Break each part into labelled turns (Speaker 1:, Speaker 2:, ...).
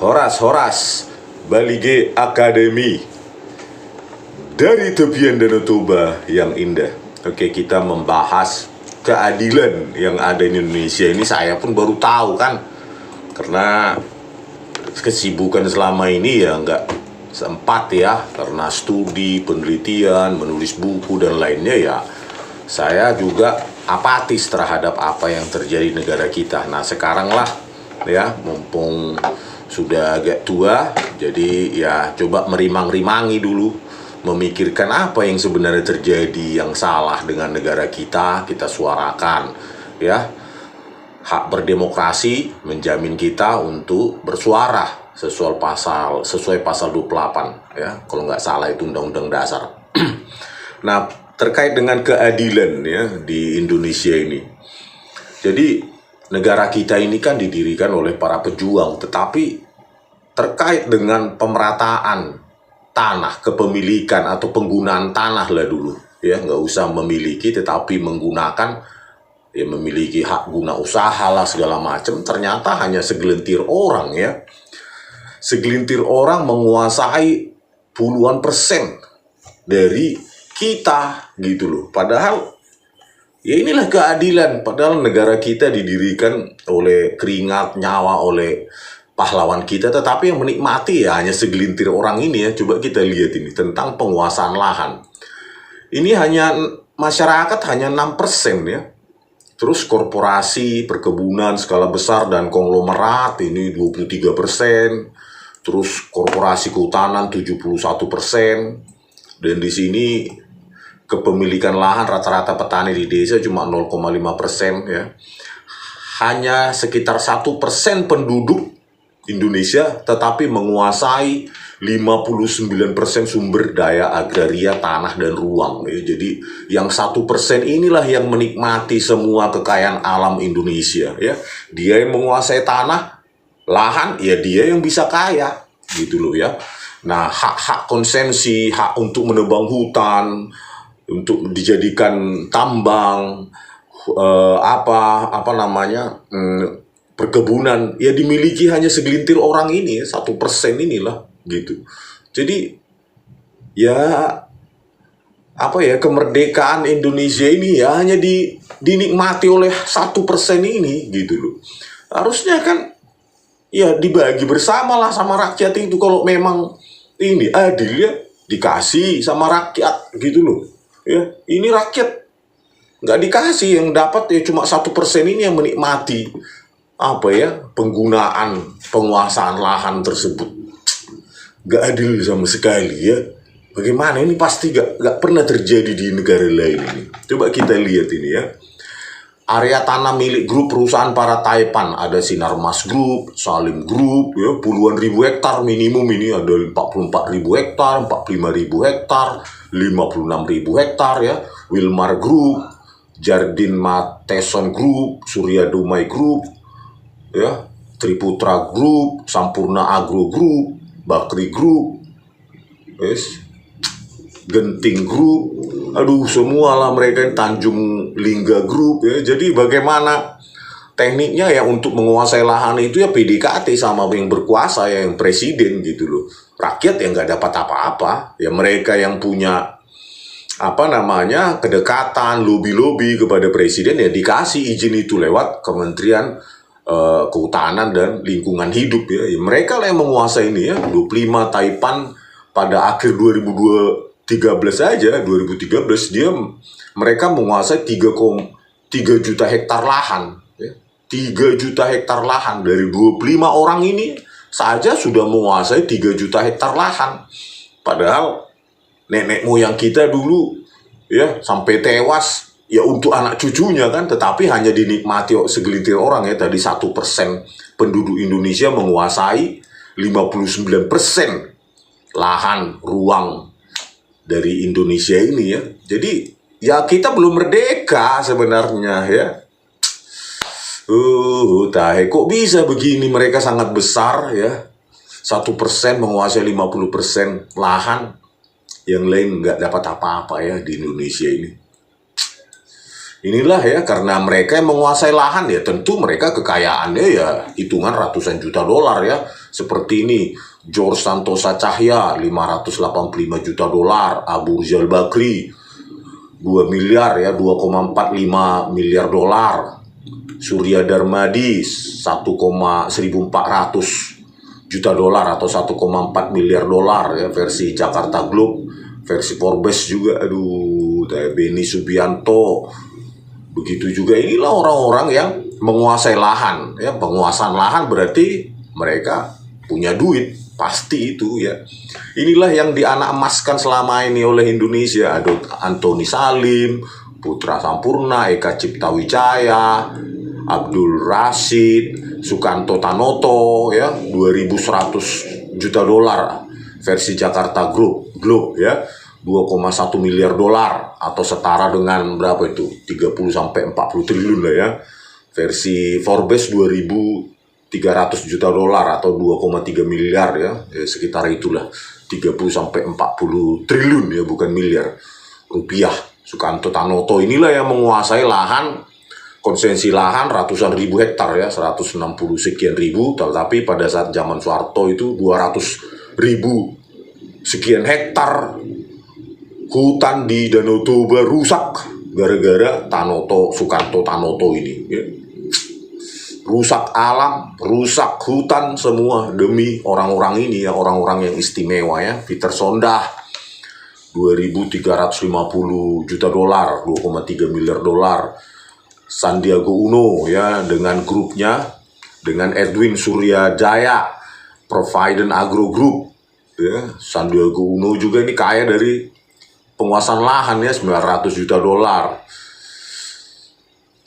Speaker 1: Horas Balige Academy dari tepian Danau Toba yang indah. Oke, kita membahas keadilan yang ada di Indonesia ini. Saya pun baru tahu kan, karena kesibukan selama ini ya nggak sempat ya, karena studi, penelitian, menulis buku dan lainnya ya. Saya juga apatis terhadap apa yang terjadi di negara kita. Nah sekarang lah ya, mumpung sudah agak tua, jadi ya coba merimang-rimangi dulu, memikirkan apa yang sebenarnya terjadi yang salah dengan negara kita suarakan ya. Hak berdemokrasi menjamin kita untuk bersuara sesuai pasal 28 ya, kalau nggak salah itu Undang-Undang Dasar. Nah, terkait dengan keadilan ya di Indonesia ini. Jadi negara kita ini kan didirikan oleh para pejuang, tetapi terkait dengan pemerataan tanah, kepemilikan atau penggunaan tanah lah dulu ya, nggak usah memiliki tetapi menggunakan ya, memiliki hak guna usaha lah segala macam. Ternyata hanya segelintir orang ya, segelintir orang menguasai puluhan persen dari kita gitu loh. Padahal ya inilah keadilan, padahal negara kita didirikan oleh keringat nyawa, oleh pahlawan kita, tetapi yang menikmati ya hanya segelintir orang ini ya. Coba kita lihat ini tentang penguasaan lahan. Ini hanya masyarakat hanya 6% ya. Terus korporasi, perkebunan skala besar dan konglomerat ini 23%. Terus korporasi kehutanan 71%. Dan di sini kepemilikan lahan rata-rata petani di desa cuma 0,5% ya. Hanya sekitar 1% penduduk Indonesia tetapi menguasai 59% sumber daya agraria, tanah dan ruang ya. Jadi yang 1% inilah yang menikmati semua kekayaan alam Indonesia ya. Dia yang menguasai tanah, lahan, ya dia yang bisa kaya gitu loh ya. Nah, hak-hak konsesi, hak untuk menebang hutan, untuk dijadikan tambang, perkebunan ya dimiliki hanya segelintir orang ini, 1% inilah gitu. Jadi ya kemerdekaan Indonesia ini ya hanya dinikmati oleh 1% ini gitu loh. Harusnya kan ya dibagi bersama lah sama rakyat itu. Kalau memang ini adil ya, dikasih sama rakyat gitu loh ya. Ini rakyat nggak dikasih, yang dapat ya cuma 1% ini yang menikmati penggunaan penguasaan lahan tersebut. Gak adil sama sekali ya. Bagaimana ini, pasti gak pernah terjadi di negara lain ini. Coba kita lihat ini ya. Area tanah milik grup perusahaan para Taipan, ada Sinarmas Group, Salim Group ya, puluhan ribu hektar minimum ini, ada 44.000 hektar, 45.000 hektar, 56.000 hektar ya. Wilmar Group, Jardin Mateson Group, Surya Dumai Group ya, Triputra Group, Sampurna Agro Group, Bakri Group, Genting Group, aduh semua lah mereka, Tanjung Lingga Group ya. Jadi bagaimana tekniknya ya untuk menguasai lahan itu ya PDKT sama yang berkuasa ya, yang presiden gitu loh. Rakyat yang nggak dapat apa-apa ya, mereka yang punya kedekatan, lobby kepada presiden ya dikasih izin itu lewat Kementerian Kehutanan dan Lingkungan Hidup ya. Mereka lah yang menguasai ini ya. 25 Taipan pada akhir 2013 aja, 2013 mereka menguasai 3 juta hektar lahan ya. 3 juta hektar lahan dari 25 orang ini saja sudah menguasai 3 juta hektar lahan. Padahal nenek moyang kita dulu ya sampai tewas ya untuk anak cucunya kan, tetapi hanya dinikmati segelintir orang ya. Tadi 1% penduduk Indonesia menguasai 59% lahan ruang dari Indonesia ini ya. Jadi ya kita belum merdeka sebenarnya ya. Kok bisa begini, mereka sangat besar ya. 1% menguasai 50% lahan, yang lain nggak dapat apa-apa ya di Indonesia ini. Inilah ya, karena mereka yang menguasai lahan ya tentu mereka kekayaannya ya hitungan ratusan juta dolar ya. seperti ini, George Santosa Cahya 585 juta dolar, Abu Rizal Bakri 2 miliar ya, 2,45 miliar dolar. Surya Darmadi 1,1400 juta dolar atau 1,4 miliar dolar ya, versi Jakarta Globe. Versi Forbes juga, aduh, Benny Subianto. Begitu juga, inilah orang-orang yang menguasai lahan ya. Penguasaan lahan berarti mereka punya duit, pasti itu ya. Inilah yang dianak emaskan selama ini oleh Indonesia. Ada Antoni Salim, Putra Sampurna, Eka Cipta Wijaya, Abdul Rashid, Sukanto Tanoto ya, 2.100 juta dolar versi Jakarta Globe ya, 2,1 miliar dolar atau setara dengan berapa itu? 30 sampai 40 triliun lah ya. Versi Forbes 2.300 juta dolar atau 2,3 miliar ya, sekitar itulah, 30 sampai 40 triliun ya, bukan miliar rupiah. Sukanto Tanoto inilah yang menguasai lahan, konsensi lahan ratusan ribu hektar ya, 160 sekian ribu, tetapi pada saat zaman Soeharto itu 200 ribu sekian hektar hutan di Danau Toba rusak gara-gara Sukanto Tanoto ini ya. Rusak alam, rusak hutan semua demi orang-orang ini ya, orang-orang yang istimewa ya. Peter Sondah 2.350 juta dolar, 2,3 miliar dolar. Sandiaga Uno ya, dengan grupnya, dengan Edwin Suryajaya, Providen Agro Group ya. Sandiaga Uno juga ini kaya dari penguasaan lahan ya, 900 juta dolar.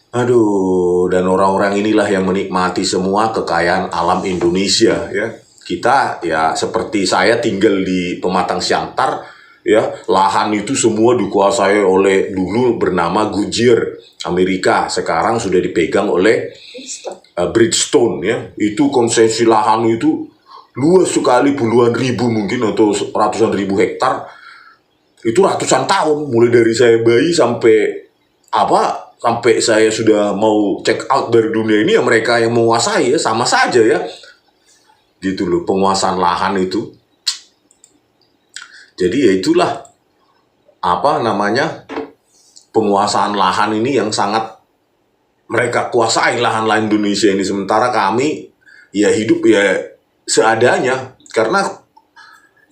Speaker 1: Aduh, dan orang-orang inilah yang menikmati semua kekayaan alam Indonesia ya. Kita ya seperti saya tinggal di Pematang Siantar ya, lahan itu semua dikuasai oleh, dulu bernama Goodyear Amerika, sekarang sudah dipegang oleh Bridgestone ya. Itu konsesi lahan itu luas sekali, puluhan ribu mungkin atau ratusan ribu hektar. Itu ratusan tahun, mulai dari saya bayi sampai sampai saya sudah mau check out dari dunia ini ya, mereka yang menguasai ya, sama saja ya. Gitu loh, penguasaan lahan itu. Jadi ya itulah penguasaan lahan ini yang sangat mereka kuasai, lahan-lahan Indonesia ini, sementara kami ya hidup ya seadanya karena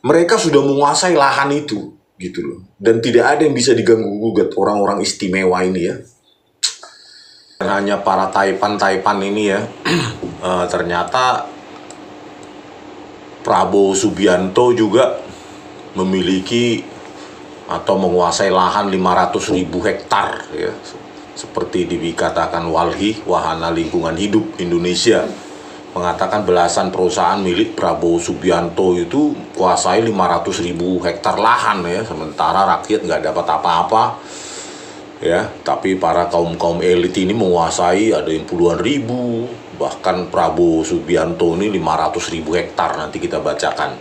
Speaker 1: mereka sudah menguasai lahan itu gitu loh, dan tidak ada yang bisa diganggu-gugat orang-orang istimewa ini ya. Dan hanya para taipan ini ya. Ternyata Prabowo Subianto juga memiliki atau menguasai lahan 500.000 hektar ya, seperti dikatakan Walhi, Wahana Lingkungan Hidup Indonesia, mengatakan belasan perusahaan milik Prabowo Subianto itu kuasai 500.000 hektar lahan ya, sementara rakyat nggak dapat apa-apa ya. Tapi para kaum elit ini menguasai, ada yang puluhan ribu, bahkan Prabowo Subianto ini 500.000 hektar, nanti kita bacakan.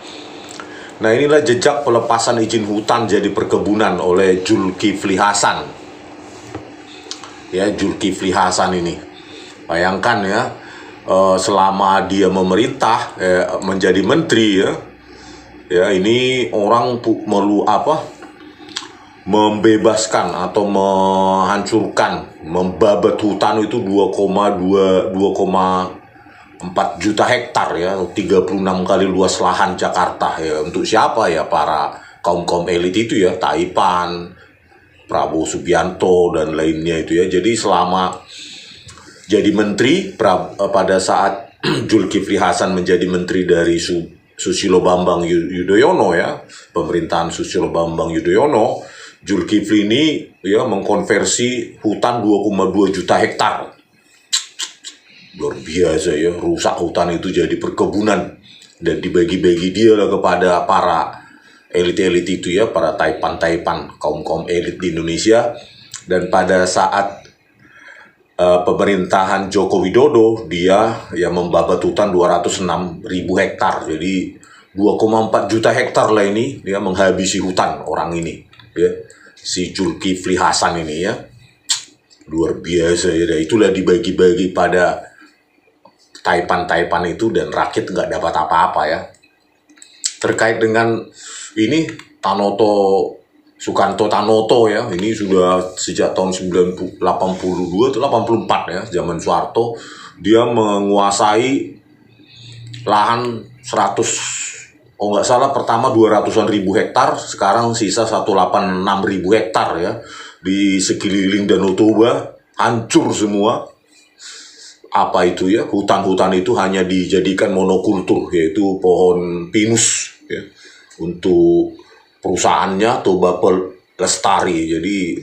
Speaker 1: Nah, inilah jejak pelepasan izin hutan jadi perkebunan oleh Zulkifli Hasan. Ya, Zulkifli Hasan ini, bayangkan ya, selama dia memerintah menjadi menteri ya, ini orang membebaskan atau menghancurkan, membabat hutan itu 2,4 juta hektar ya, 36 kali luas lahan Jakarta ya. Untuk siapa ya? Para kaum elit itu ya, Taipan, Prabowo Subianto dan lainnya itu ya. Jadi selama jadi menteri, pada saat Zulkifli Hasan menjadi menteri dari Susilo Bambang Yudhoyono ya, pemerintahan Susilo Bambang Yudhoyono, Zulkifli ini ya mengkonversi hutan 2,2 juta hektar. Luar biasa ya, rusak hutan itu jadi perkebunan dan dibagi-bagi dia lah kepada para elit-elit itu ya, para taipan kaum elit di Indonesia. Dan pada saat pemerintahan Joko Widodo, dia yang membabat hutan 206.000 hektar, jadi 2,4 juta hektar lah ini dia menghabisi hutan orang ini ya, si Zulkifli Hasan ini ya. Luar biasa ya, itulah dibagi-bagi pada taipan-taipan itu dan rakyat nggak dapat apa-apa ya. Terkait dengan ini Sukanto Tanoto ya, ini sudah sejak tahun 82 atau 84 ya, zaman Soeharto, dia menguasai lahan 100, oh nggak salah pertama 200-an ribu hektar, sekarang sisa 186 ribu hektar ya, di sekeliling Danau Toba, hancur semua. Apa itu ya, hutan-hutan itu hanya dijadikan monokultur, yaitu pohon pinus ya, untuk perusahaannya Toba Lestari. Jadi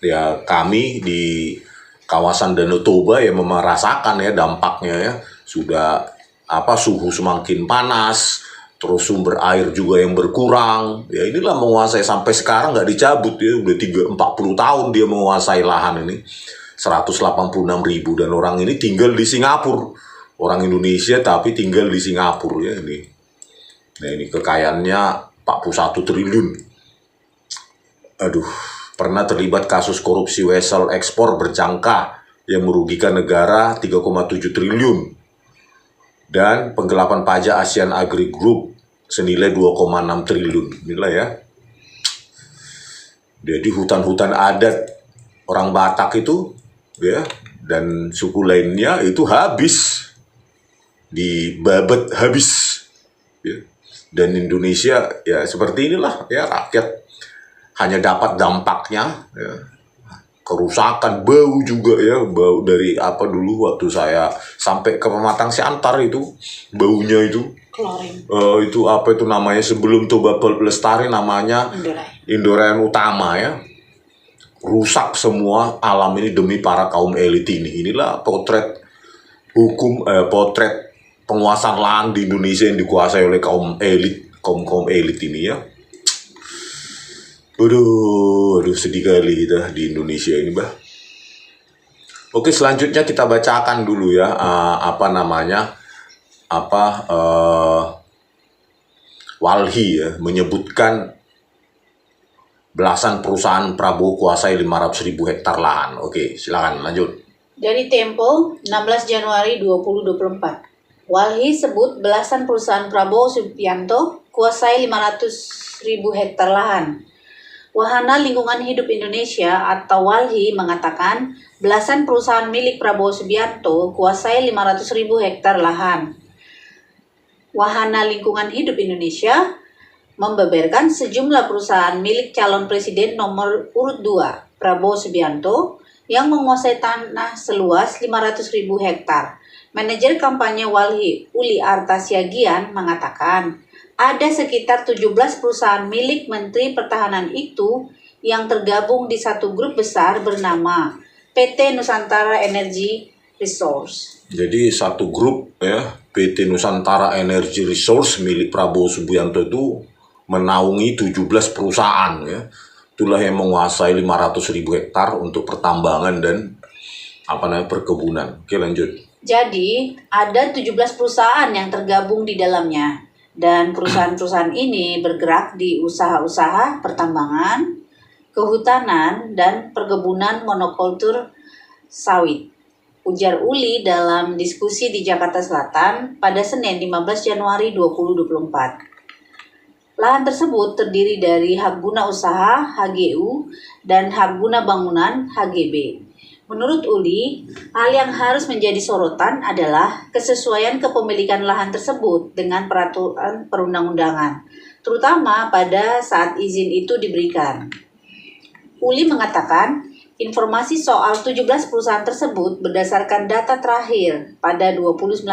Speaker 1: ya kami di kawasan Danau Toba ya merasakan ya dampaknya ya, sudah suhu semakin panas, terus sumber air juga yang berkurang. Ya inilah menguasai sampai sekarang nggak dicabut ya, udah 40 tahun dia menguasai lahan ini. 186 ribu, dan orang ini tinggal di Singapura, orang Indonesia tapi tinggal di Singapura ya ini. Nah ini kekayaannya 41 triliun. Aduh, pernah terlibat kasus korupsi vessel ekspor berjangka yang merugikan negara 3,7 triliun. Dan penggelapan pajak Asian Agri Group senilai 2,6 triliun. Inilah ya. Jadi hutan-hutan adat orang Batak itu ya, dan suku lainnya itu habis, dibabat habis ya. Dan Indonesia ya seperti inilah ya, rakyat hanya dapat dampaknya ya, kerusakan, bau juga ya, bau dari dulu waktu saya sampai ke Pematang Siantar itu baunya itu klorin. Itu namanya sebelum Toba Lestari namanya Indorayan Utama ya. Rusak semua alam ini demi para kaum elit ini. Inilah potret potret penguasaan lahan di Indonesia yang dikuasai oleh kaum elit ini ya. Aduh sedih kali kita di Indonesia ini, Bah. Oke, selanjutnya kita bacakan dulu ya, Walhi ya menyebutkan belasan perusahaan Prabowo kuasai 500 ribu hektar lahan. Oke, silakan lanjut.
Speaker 2: Dari Tempo, 16 Januari 2024. Walhi sebut belasan perusahaan Prabowo Subianto kuasai 500 ribu hektar lahan. Wahana Lingkungan Hidup Indonesia atau Walhi mengatakan belasan perusahaan milik Prabowo Subianto kuasai 500 ribu hektar lahan. Wahana Lingkungan Hidup Indonesia membeberkan sejumlah perusahaan milik calon presiden nomor urut 2, Prabowo Subianto, yang menguasai tanah seluas 500.000 hektar. Manajer kampanye Walhi, Uli Artasiagian, mengatakan ada sekitar 17 perusahaan milik Menteri Pertahanan itu yang tergabung di satu grup besar bernama PT Nusantara Energy Resource.
Speaker 1: Jadi satu grup ya, PT Nusantara Energy Resource milik Prabowo Subianto itu menaungi 17 perusahaan ya. Itulah yang menguasai 500.000 hektar untuk pertambangan dan perkebunan. Oke, lanjut.
Speaker 2: Jadi, ada 17 perusahaan yang tergabung di dalamnya, dan perusahaan-perusahaan ini bergerak di usaha-usaha pertambangan, kehutanan, dan perkebunan monokultur sawit. Ujar Uli dalam diskusi di Jakarta Selatan pada Senin 15 Januari 2024. Lahan tersebut terdiri dari hak guna usaha HGU dan hak guna bangunan HGB. Menurut Uli, hal yang harus menjadi sorotan adalah kesesuaian kepemilikan lahan tersebut dengan peraturan perundang-undangan, terutama pada saat izin itu diberikan. Uli mengatakan, informasi soal 17 perusahaan tersebut berdasarkan data terakhir pada 2019,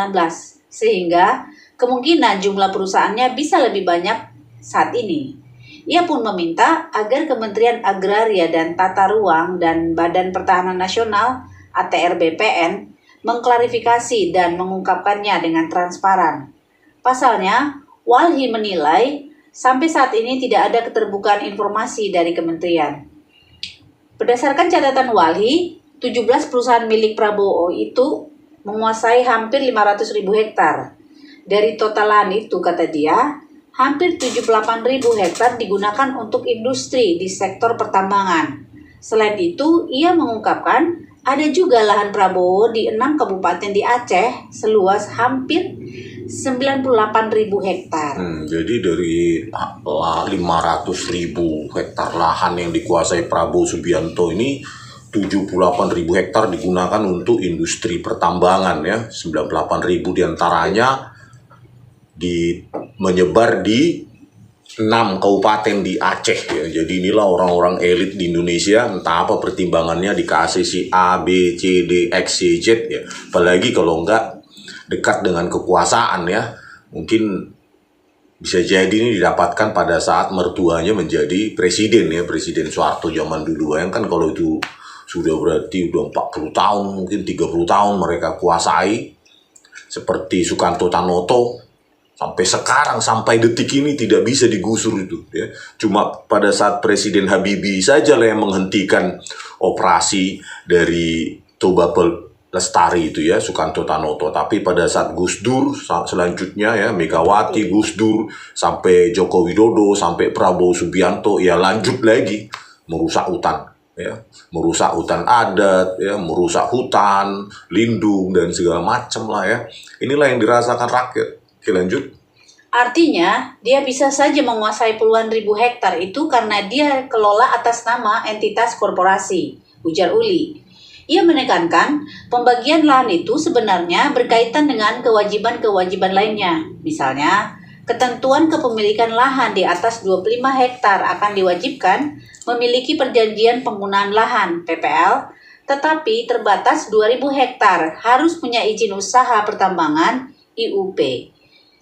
Speaker 2: sehingga kemungkinan jumlah perusahaannya bisa lebih banyak saat ini. Ia pun meminta agar Kementerian Agraria dan Tata Ruang dan Badan Pertahanan Nasional (ATR BPN) mengklarifikasi dan mengungkapkannya dengan transparan. Pasalnya, Walhi menilai sampai saat ini tidak ada keterbukaan informasi dari kementerian. Berdasarkan catatan Walhi, 17 perusahaan milik Prabowo itu menguasai hampir 500.000 hektar. Dari total lahan itu, kata dia, hampir 78.000 hektar digunakan untuk industri di sektor pertambangan. Selain itu, ia mengungkapkan Ada juga lahan Prabowo di 6 kabupaten di Aceh seluas hampir 98.000 hektar.
Speaker 1: Jadi dari 500.000 hektar lahan yang dikuasai Prabowo Subianto ini 78.000 hektar digunakan untuk industri pertambangan ya. 98.000 diantaranya menyebar di 6 kabupaten di Aceh ya. Jadi inilah orang-orang elit di Indonesia, entah apa pertimbangannya dikasih si A, B, C, D, X, Y, Z ya. Apalagi kalau enggak dekat dengan kekuasaan ya. Mungkin bisa jadi ini didapatkan pada saat mertuanya menjadi presiden ya, Presiden Soeharto zaman dulu. Bayangkan kalau itu sudah berarti udah 40 tahun, mungkin 30 tahun mereka kuasai. Seperti Sukanto Tanoto, sampai sekarang, sampai detik ini tidak bisa digusur itu ya. Cuma pada saat Presiden Habibie saja lah yang menghentikan operasi dari Toba Lestari itu ya, Sukanto Tanoto. Tapi pada saat Gus Dur selanjutnya ya, Megawati, Gus Dur, sampai Joko Widodo, sampai Prabowo Subianto ya lanjut lagi merusak hutan ya, merusak hutan adat ya, merusak hutan lindung dan segala macam lah ya. Inilah yang dirasakan rakyat. Oke, lanjut.
Speaker 2: Artinya, dia bisa saja menguasai puluhan ribu hektar itu karena dia kelola atas nama entitas korporasi, ujar Uli. Ia menekankan, pembagian lahan itu sebenarnya berkaitan dengan kewajiban-kewajiban lainnya. Misalnya, ketentuan kepemilikan lahan di atas 25 hektar akan diwajibkan memiliki perjanjian penggunaan lahan, PPL, tetapi terbatas 2.000 hektar harus punya izin usaha pertambangan, IUP.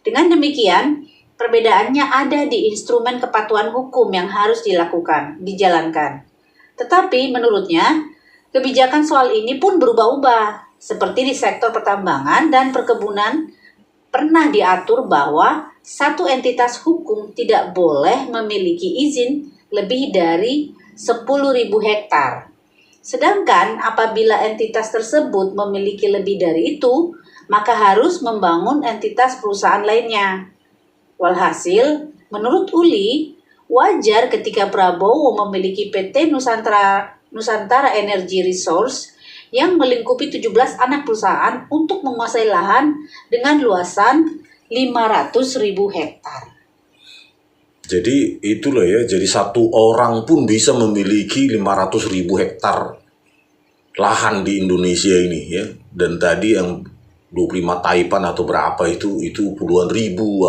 Speaker 2: Dengan demikian, perbedaannya ada di instrumen kepatuhan hukum yang harus dijalankan. Tetapi menurutnya, kebijakan soal ini pun berubah-ubah. Seperti di sektor pertambangan dan perkebunan, pernah diatur bahwa satu entitas hukum tidak boleh memiliki izin lebih dari 10.000 hektar. Sedangkan apabila entitas tersebut memiliki lebih dari itu, maka harus membangun entitas perusahaan lainnya. Walhasil, menurut Uli, wajar ketika Prabowo memiliki PT Nusantara Energy Resource yang melingkupi 17 anak perusahaan untuk menguasai lahan dengan luasan 500.000 hektar.
Speaker 1: Jadi itulah ya, jadi satu orang pun bisa memiliki 500.000 hektar lahan di Indonesia ini ya. Dan tadi yang 25 taipan atau berapa itu puluhan ribu,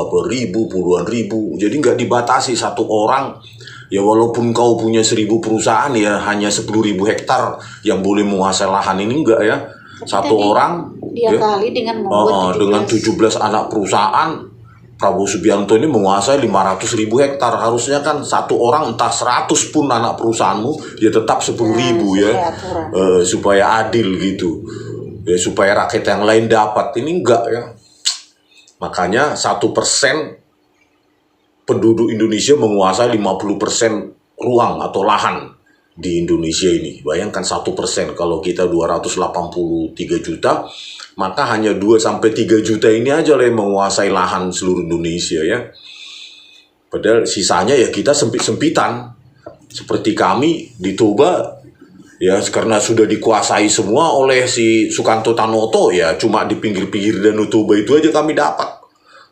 Speaker 1: puluhan ribu. Jadi nggak dibatasi satu orang. Ya walaupun kau punya 1.000 perusahaan ya hanya 10.000 hektar yang boleh menguasai lahan ini enggak ya. Satu orang
Speaker 2: dia
Speaker 1: ya,
Speaker 2: kali dengan membuat
Speaker 1: dengan 17 anak perusahaan, Prabowo Subianto ini menguasai 500.000 hektar. Harusnya kan satu orang entah 100 pun anak perusahaanmu ya tetap 10.000 ya. Supaya adil gitu. Ya, supaya rakyat yang lain dapat. Ini enggak ya. Makanya 1% penduduk Indonesia menguasai 50% ruang atau lahan di Indonesia ini. Bayangkan 1%, kalau kita 283 juta, maka hanya 2-3 juta ini aja lah yang menguasai lahan seluruh Indonesia ya. Padahal sisanya ya kita sempit-sempitan. Seperti kami di Toba ya, karena sudah dikuasai semua oleh si Sukanto Tanoto ya, cuma di pinggir-pinggir Danau Toba itu aja kami dapat.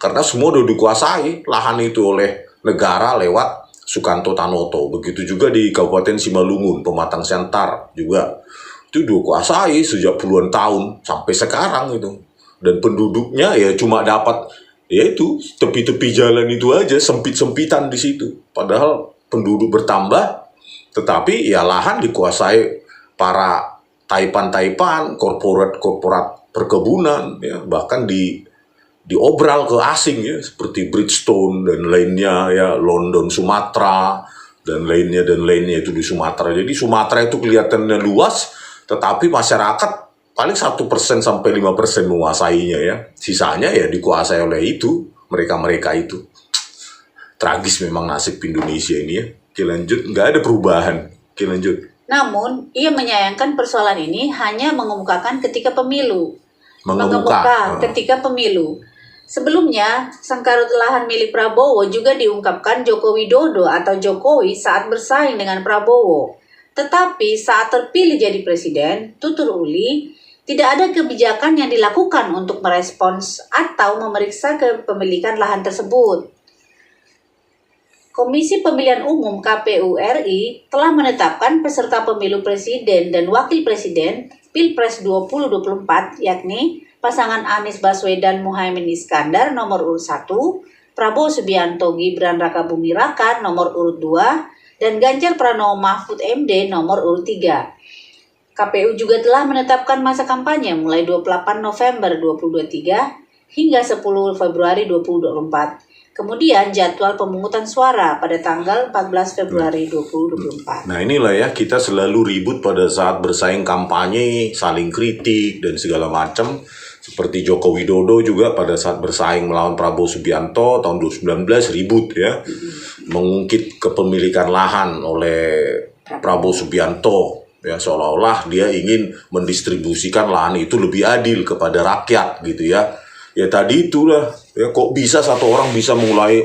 Speaker 1: Karena semua udah dikuasai lahan itu oleh negara lewat Sukanto Tanoto. Begitu juga di Kabupaten Simalungun, Pematang Siantar juga. Itu dikuasai sejak puluhan tahun sampai sekarang itu. Dan penduduknya ya cuma dapat ya itu tepi-tepi jalan itu aja, sempit-sempitan di situ. Padahal penduduk bertambah, tetapi ya lahan dikuasai para taipan-taipan, korporat perkebunan, ya, bahkan diobral ke asing ya, seperti Bridgestone dan lainnya ya, London Sumatera dan lainnya itu di Sumatera. Jadi Sumatera itu kelihatannya luas, tetapi masyarakat paling 1% sampai 5% menguasainya ya. Sisanya ya dikuasai oleh itu, mereka itu. Tragis memang nasib Indonesia ini ya. Oke lanjut, nggak ada perubahan. Oke lanjut.
Speaker 2: Namun, ia menyayangkan persoalan ini hanya mengemukakan ketika pemilu. Mengemuka ketika pemilu. Sebelumnya, sengkarut lahan milik Prabowo juga diungkapkan Joko Widodo atau Jokowi saat bersaing dengan Prabowo. Tetapi saat terpilih jadi presiden, tutur Uli, tidak ada kebijakan yang dilakukan untuk merespons atau memeriksa kepemilikan lahan tersebut. Komisi Pemilihan Umum KPU RI telah menetapkan peserta pemilu presiden dan wakil presiden Pilpres 2024, yakni pasangan Anies Baswedan Muhaimin Iskandar nomor urut 1, Prabowo Subianto Gibran Rakabuming Raka nomor urut 2, dan Ganjar Pranowo Mahfud MD nomor urut 3. KPU juga telah menetapkan masa kampanye mulai 28 November 2023 hingga 10 Februari 2024. Kemudian jadwal pemungutan suara pada tanggal 14 Februari 2024.
Speaker 1: Nah inilah ya, kita selalu ribut pada saat bersaing kampanye, saling kritik dan segala macam. Seperti Joko Widodo juga pada saat bersaing melawan Prabowo Subianto tahun 2019 ribut ya, mengungkit kepemilikan lahan oleh Prabowo Subianto ya, seolah-olah dia ingin mendistribusikan lahan itu lebih adil kepada rakyat gitu ya. Ya tadi itulah ya, kok bisa satu orang bisa mulai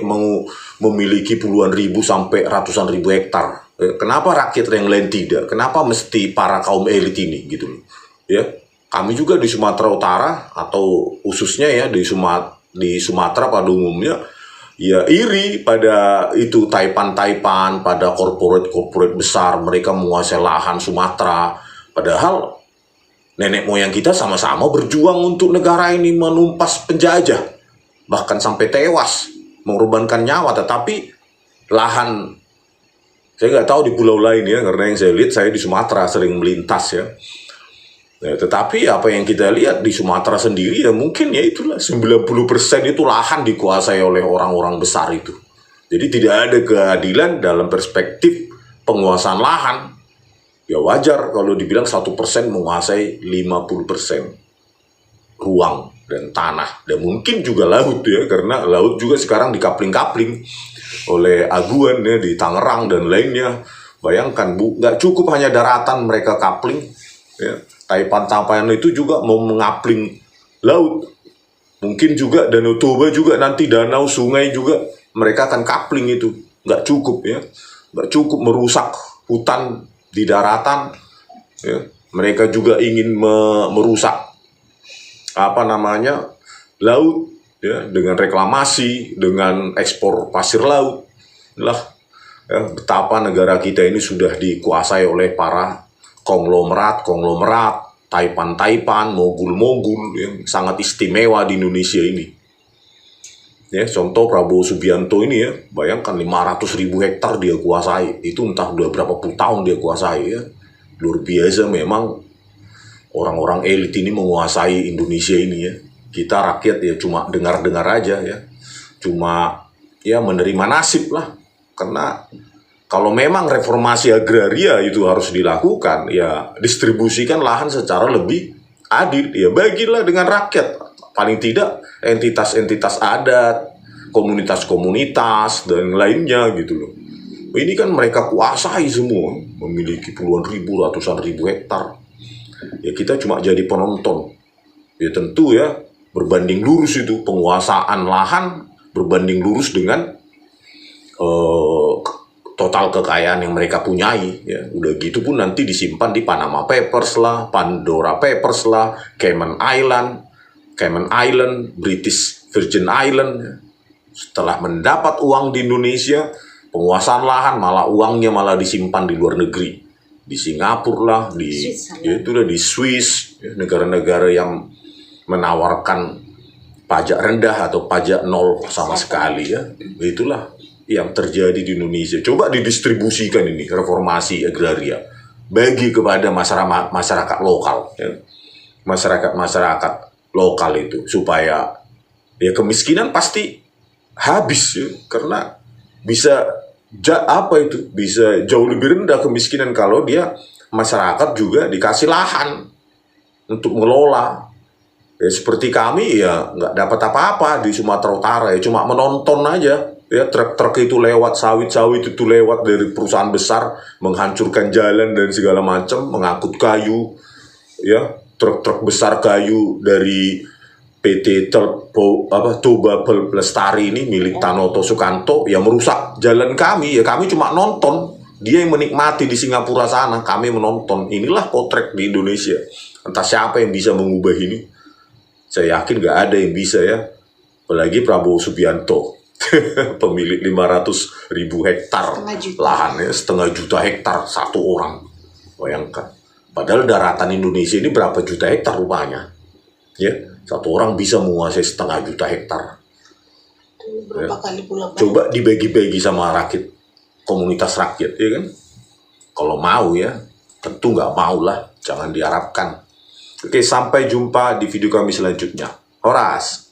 Speaker 1: memiliki puluhan ribu sampai ratusan ribu hektar. Kenapa rakyat yang lain tidak? Kenapa mesti para kaum elit ini gitu loh. Ya, kami juga di Sumatera Utara atau khususnya ya di Sumatera pada umumnya ya iri pada itu taipan-taipan, pada korporat besar, mereka menguasai lahan Sumatera. Padahal nenek moyang kita sama-sama berjuang untuk negara ini menumpas penjajah, bahkan sampai tewas, mengorbankan nyawa. Tetapi lahan, saya nggak tahu di pulau lain ya, karena yang saya lihat saya di Sumatera sering melintas ya. Tetapi apa yang kita lihat di Sumatera sendiri ya mungkin ya itulah 90% itu lahan dikuasai oleh orang-orang besar itu. Jadi tidak ada keadilan dalam perspektif penguasaan lahan. Ya wajar kalau dibilang 1% menguasai 50% ruang dan tanah. Dan mungkin juga laut ya, karena laut juga sekarang dikapling-kapling oleh aguan ya, di Tangerang dan lainnya. Bayangkan Bu, nggak cukup hanya daratan mereka kapling ya. Taipan-taipan itu juga mau mengapling laut. Mungkin juga Danau Toba juga nanti danau sungai juga mereka akan kapling itu. Nggak cukup ya, nggak cukup merusak hutan di daratan ya. Mereka juga ingin merusak laut ya, dengan reklamasi, dengan ekspor pasir laut lah ya. Betapa negara kita ini sudah dikuasai oleh para konglomerat, taipan-taipan, mogul-mogul yang sangat istimewa di Indonesia ini. Ya, contoh Prabowo Subianto ini ya, bayangkan 500.000 hektar dia kuasai. Itu entah udah berapa puluh tahun dia kuasai ya. Luar biasa memang orang-orang elit ini menguasai Indonesia ini ya. Kita rakyat ya cuma dengar-dengar aja ya. Cuma ya menerima nasib lah. Karena kalau memang reformasi agraria itu harus dilakukan, ya distribusikan lahan secara lebih adil. Ya bagilah dengan rakyat. Paling tidak entitas-entitas adat, komunitas-komunitas, dan lainnya gitu loh. Ini kan mereka kuasai semua, memiliki puluhan ribu, ratusan ribu hektar. Ya kita cuma jadi penonton. Ya tentu ya, berbanding lurus itu penguasaan lahan, berbanding lurus dengan total kekayaan yang mereka punyai. Ya udah gitu pun nanti disimpan di Panama Papers lah, Pandora Papers lah, Cayman Island, British Virgin Island. Setelah mendapat uang di Indonesia, penguasaan lahan malah uangnya malah disimpan di luar negeri, di Singapura lah, di Swiss, ya, negara-negara yang menawarkan pajak rendah atau pajak nol sama sekali ya. Itulah yang terjadi di Indonesia. Coba didistribusikan ini reformasi agraria bagi kepada masyarakat lokal ya. Masyarakat lokal itu supaya ya kemiskinan pasti habis ya, karena bisa bisa jauh lebih rendah kemiskinan kalau dia masyarakat juga dikasih lahan untuk mengelola. Ya seperti kami ya nggak dapat apa-apa di Sumatera Utara ya, cuma menonton aja ya, truk-truk itu lewat, sawit-sawit itu lewat dari perusahaan besar menghancurkan jalan dan segala macam, mengangkut kayu ya. Truk-truk besar kayu dari PT Toba Pelestari ini milik Tanoto Sukanto yang merusak jalan kami ya, kami cuma nonton Dia yang menikmati di Singapura sana, kami menonton. Inilah potret di Indonesia. Entah siapa yang bisa mengubah ini. Saya yakin nggak ada yang bisa ya. Apalagi Prabowo Subianto. Pemilik 500.000 hektar
Speaker 2: Setengah juta.
Speaker 1: lahannya, 500.000 hektar satu orang. Bayangkan. Padahal daratan Indonesia ini berapa juta hektar rupanya. Ya, satu orang bisa menguasai 500.000 hektar.
Speaker 2: Berapa kali pula Pak?
Speaker 1: Coba dibagi-bagi sama rakyat, komunitas rakyat, ya kan? Kalau mau ya, tentu nggak mau lah, jangan diharapkan. Oke, sampai jumpa di video kami selanjutnya. Horas.